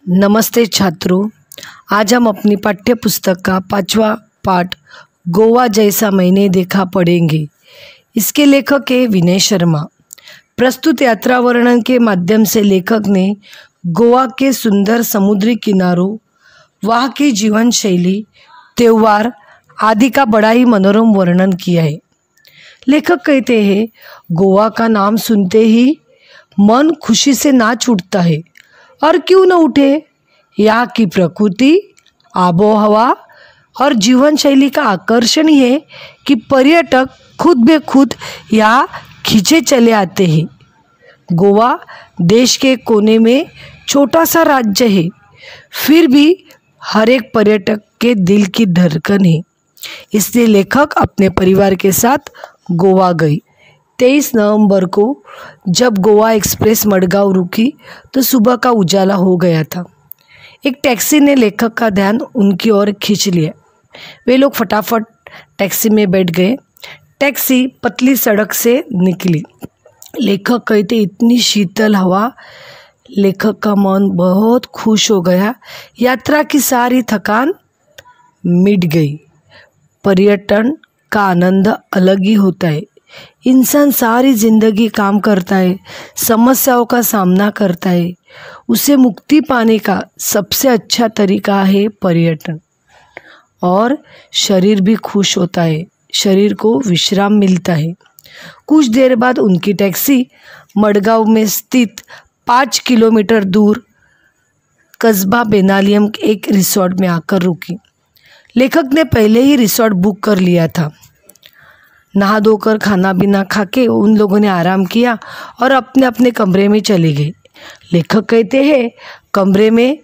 नमस्ते छात्रों, आज हम अपनी पाठ्य पुस्तक का 5वां पाठ गोवा जैसा मैंने देखा पढ़ेंगे। इसके लेखक है विनय शर्मा। प्रस्तुत यात्रा वर्णन के माध्यम से लेखक ने गोवा के सुंदर समुद्री किनारों, वहाँ की जीवन शैली, त्योहार आदि का बड़ा ही मनोरम वर्णन किया है। लेखक कहते हैं, गोवा का नाम सुनते ही मन खुशी से नाच उठता है। और क्यों न उठे, यहाँ की प्रकृति, आबोहवा और जीवन शैली का आकर्षण ही है कि पर्यटक खुद बे खुद यहाँ खींचे चले आते हैं। गोवा देश के कोने में छोटा सा राज्य है, फिर भी हर एक पर्यटक के दिल की धड़कन है। इसलिए लेखक अपने परिवार के साथ गोवा गई। 23 नवंबर को जब गोवा एक्सप्रेस मडगांव रुकी तो सुबह का उजाला हो गया था। एक टैक्सी ने लेखक का ध्यान उनकी ओर खींच लिया। वे लोग फटाफट टैक्सी में बैठ गए। टैक्सी पतली सड़क से निकली। लेखक कहते, इतनी शीतल हवा। लेखक का मन बहुत खुश हो गया। यात्रा की सारी थकान मिट गई। पर्यटन का आनंद अलग ही होता है। इंसान सारी जिंदगी काम करता है, समस्याओं का सामना करता है। उसे मुक्ति पाने का सबसे अच्छा तरीका है पर्यटन। और शरीर भी खुश होता है, शरीर को विश्राम मिलता है। कुछ देर बाद उनकी टैक्सी मडगांव में स्थित 5 किलोमीटर दूर कस्बा बेनालियम एक रिसोर्ट में आकर रुकी। लेखक ने पहले ही रिसोर्ट बुक कर लिया था। नहा धोकर खाना पीना खा के उन लोगों ने आराम किया और अपने अपने कमरे में चले गए। लेखक कहते हैं, कमरे में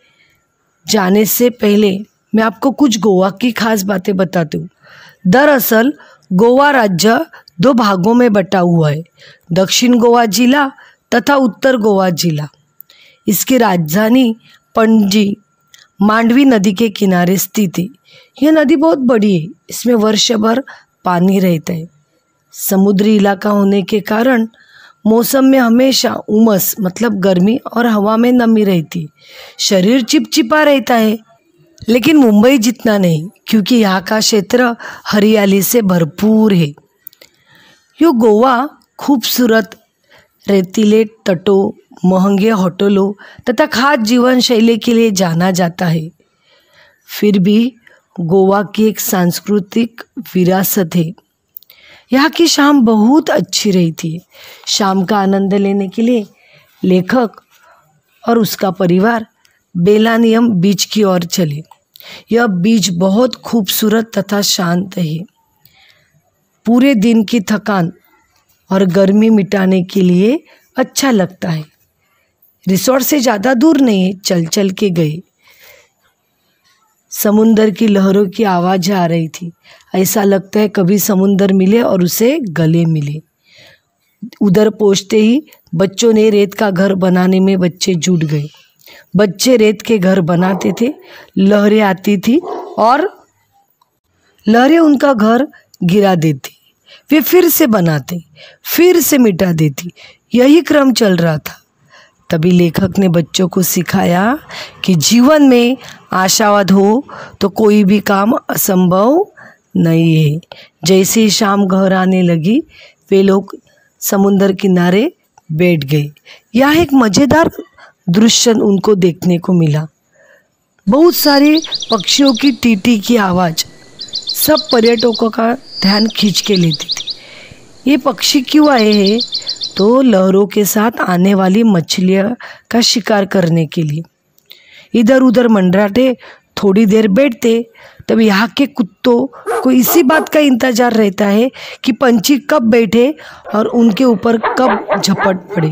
जाने से पहले मैं आपको कुछ गोवा की खास बातें बताती हूँ। दरअसल गोवा राज्य 2 भागों में बटा हुआ है, दक्षिण गोवा जिला तथा उत्तर गोवा जिला। इसकी राजधानी पणजी मांडवी नदी के किनारे स्थित है। यह नदी बहुत बड़ी है, इसमें वर्ष भर पानी रहता है। समुद्री इलाका होने के कारण मौसम में हमेशा उमस मतलब गर्मी और हवा में नमी रहती। शरीर चिपचिपा रहता है, लेकिन मुंबई जितना नहीं, क्योंकि यहाँ का क्षेत्र हरियाली से भरपूर है। यो गोवा खूबसूरत रेतीले तटों, महंगे होटलों तथा खास जीवन शैली के लिए जाना जाता है। फिर भी गोवा की एक सांस्कृतिक विरासत है। यहाँ की शाम बहुत अच्छी रही थी। शाम का आनंद लेने के लिए लेखक और उसका परिवार बेलानियम बीच की ओर चले। यह बीच बहुत खूबसूरत तथा शांत है। पूरे दिन की थकान और गर्मी मिटाने के लिए अच्छा लगता है। रिसोर्ट से ज़्यादा दूर नहीं है, चल चल के गए। समुंदर की लहरों की आवाज़ आ रही थी। ऐसा लगता है कभी समुंदर मिले और उसे गले मिले। उधर पहुँचते ही बच्चों ने रेत का घर बनाने में बच्चे जुट गए। बच्चे रेत के घर बनाते थे। लहरें आती थी और लहरें उनका घर गिरा देती। वे फिर से बनाते, फिर से मिटा देती। यही क्रम चल रहा था। तभी लेखक ने बच्चों को सिखाया कि जीवन में आशावाद हो तो कोई भी काम असंभव नहीं है। जैसे ही शाम घर आने लगी, वे लोग समुंदर किनारे बैठ गए। यहाँ एक मज़ेदार दृश्य उनको देखने को मिला। बहुत सारे पक्षियों की टीटी की आवाज़ सब पर्यटकों का ध्यान खींच के लेती थी। ये पक्षी क्यों आए हैं? तो लहरों के साथ आने वाली मछलियाँ का शिकार करने के लिए। इधर उधर मंडराते, थोड़ी देर बैठते। तब यहाँ के कुत्तों को इसी बात का इंतजार रहता है कि पंछी कब बैठे और उनके ऊपर कब झपट पड़े।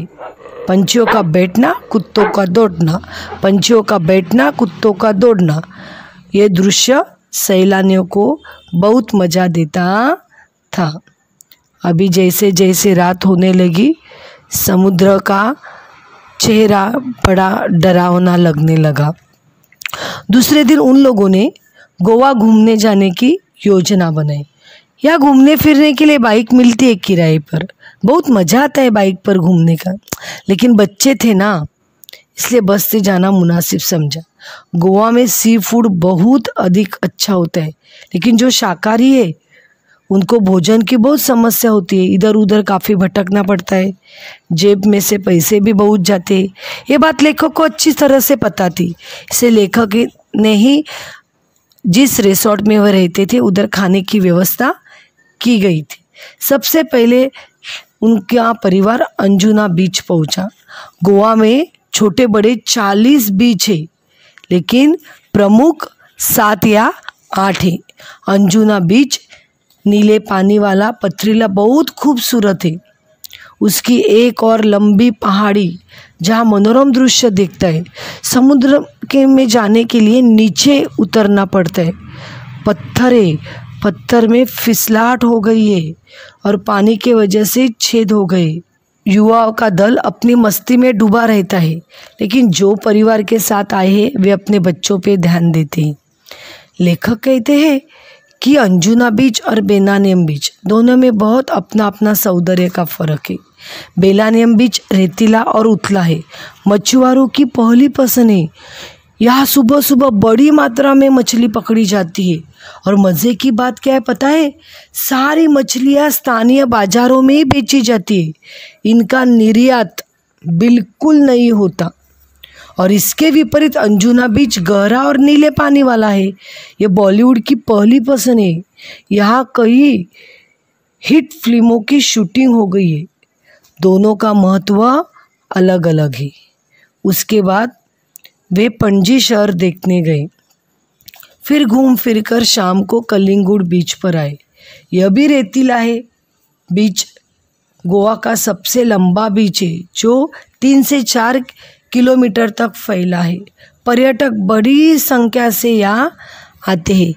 पंछियों का बैठना, कुत्तों का दौड़ना, पंछियों का बैठना, कुत्तों का दौड़ना। ये दृश्य सैलानियों को बहुत मज़ा देता था। अभी जैसे जैसे रात होने लगी, समुद्र का चेहरा बड़ा डरावना लगने लगा। दूसरे दिन उन लोगों ने गोवा घूमने जाने की योजना बनाई। यहाँ घूमने फिरने के लिए बाइक मिलती है किराए पर। बहुत मज़ा आता है बाइक पर घूमने का, लेकिन बच्चे थे ना, इसलिए बस से जाना मुनासिब समझा। गोवा में सी फूड बहुत अधिक अच्छा होता है, लेकिन जो शाकाहारी है उनको भोजन की बहुत समस्या होती है। इधर उधर काफ़ी भटकना पड़ता है, जेब में से पैसे भी बहुत जाते हैं। ये बात लेखक को अच्छी तरह से पता थी, इसलिए लेखक ने ही जिस रिसोर्ट में वह रहते थे उधर खाने की व्यवस्था की गई थी। सबसे पहले उनका परिवार अंजुना बीच पहुंचा। गोवा में छोटे बड़े 40 बीच है, लेकिन प्रमुख 7 या 8 है। अंजुना बीच नीले पानी वाला पथरीला बहुत खूबसूरत है। उसकी एक और लंबी पहाड़ी जहाँ मनोरम दृश्य दिखता है। समुद्र के में जाने के लिए नीचे उतरना पड़ता है। पत्थर में फिसलाहट हो गई है और पानी के वजह से छेद हो गए। युवाओं का दल अपनी मस्ती में डूबा रहता है, लेकिन जो परिवार के साथ आए हैं वे अपने बच्चों पे ध्यान देते हैं। लेखक कहते हैं कि अंजुना बीच और बेलानियम बीच दोनों में बहुत अपना अपना सौंदर्य का फर्क है। बेलानियम बीच रेतीला और उथला है, मछुआरों की पहली पसंद है। यहाँ सुबह सुबह बड़ी मात्रा में मछली पकड़ी जाती है और मज़े की बात क्या है पता है? सारी मछलियाँ स्थानीय बाज़ारों में ही बेची जाती है। इनका निर्यात बिल्कुल नहीं होता। और इसके विपरीत अंजुना बीच गहरा और नीले पानी वाला है। ये बॉलीवुड की पहली पसंद है। यहाँ कई हिट फिल्मों की शूटिंग हो गई है। दोनों का महत्व अलग अलग है। उसके बाद वे पणजी शहर देखने गए। फिर घूम फिर कर शाम को कलिंगुड बीच पर आए। यह भी रेतीला है। बीच गोवा का सबसे लंबा बीच है, जो 3 से 4 किलोमीटर तक फैला है। पर्यटक बड़ी संख्या से यहाँ आते हैं।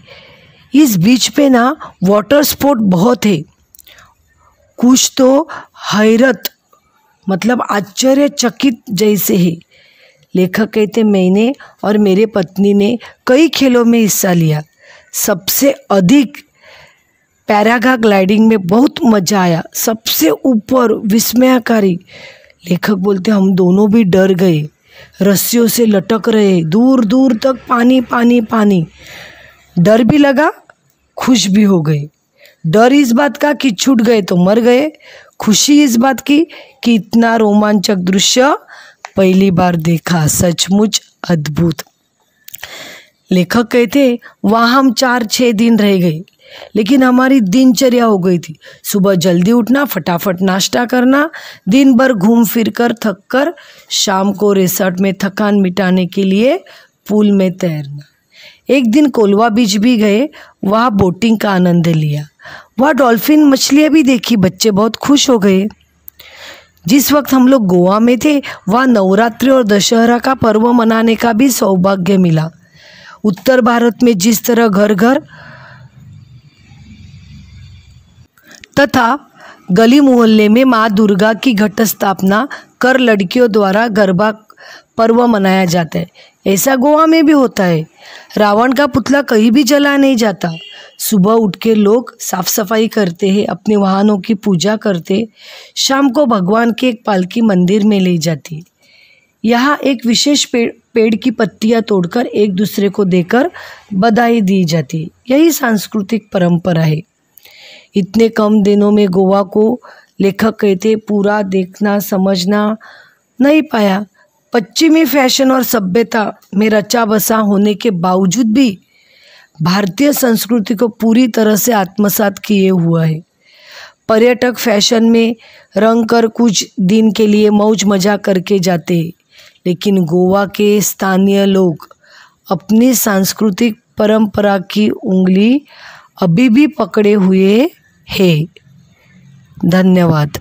इस बीच पे ना वाटर स्पोर्ट बहुत है। कुछ तो हैरत मतलब आश्चर्यचकित जैसे है। लेखक कहते मैंने और मेरे पत्नी ने कई खेलों में हिस्सा लिया। सबसे अधिक पैराग्लाइडिंग में बहुत मज़ा आया। सबसे ऊपर विस्मयकारी। लेखक बोलते हम दोनों भी डर गए। रस्सियों से लटक रहे, दूर दूर तक पानी पानी पानी। डर भी लगा, खुश भी हो गए। डर इस बात का कि छूट गए तो मर गए। खुशी इस बात की कि इतना रोमांचक दृश्य पहली बार देखा। सचमुच अद्भुत। लेखक कहते वहाँ हम 4-6 दिन रह गए, लेकिन हमारी दिनचर्या हो गई थी। सुबह जल्दी उठना, फटाफट नाश्ता करना, दिन भर घूम फिर कर थक कर शाम को रिसोर्ट में थकान मिटाने के लिए पूल में तैरना। एक दिन कोलवा बीच भी गए, वहाँ बोटिंग का आनंद लिया। वहाँ डॉल्फिन मछलियाँ भी देखी। बच्चे बहुत खुश हो गए। जिस वक्त हम लोग गोवा में थे वहाँ नवरात्रि और दशहरा का पर्व मनाने का भी सौभाग्य मिला। उत्तर भारत में जिस तरह घर घर तथा गली मोहल्ले में माँ दुर्गा की घट स्थापना कर लड़कियों द्वारा गरबा पर्व मनाया जाता है, ऐसा गोवा में भी होता है। रावण का पुतला कहीं भी जला नहीं जाता। सुबह उठ के लोग साफ सफाई करते हैं, अपने वाहनों की पूजा करते। शाम को भगवान की एक पालकी मंदिर में ले जाती है। यहाँ एक विशेष पेड़ की पत्तियाँ तोड़कर एक दूसरे को देकर बधाई दी जाती है। यही सांस्कृतिक परंपरा है। इतने कम दिनों में गोवा को लेखक कहते पूरा देखना समझना नहीं पाया। पश्चिमी फैशन और सभ्यता में रचा बसा होने के बावजूद भी भारतीय संस्कृति को पूरी तरह से आत्मसात किए हुआ है। पर्यटक फैशन में रंग कर कुछ दिन के लिए मौज मजा करके जाते हैं, लेकिन गोवा के स्थानीय लोग अपनी सांस्कृतिक परंपरा की उंगली अभी भी पकड़े हुए हैं। धन्यवाद।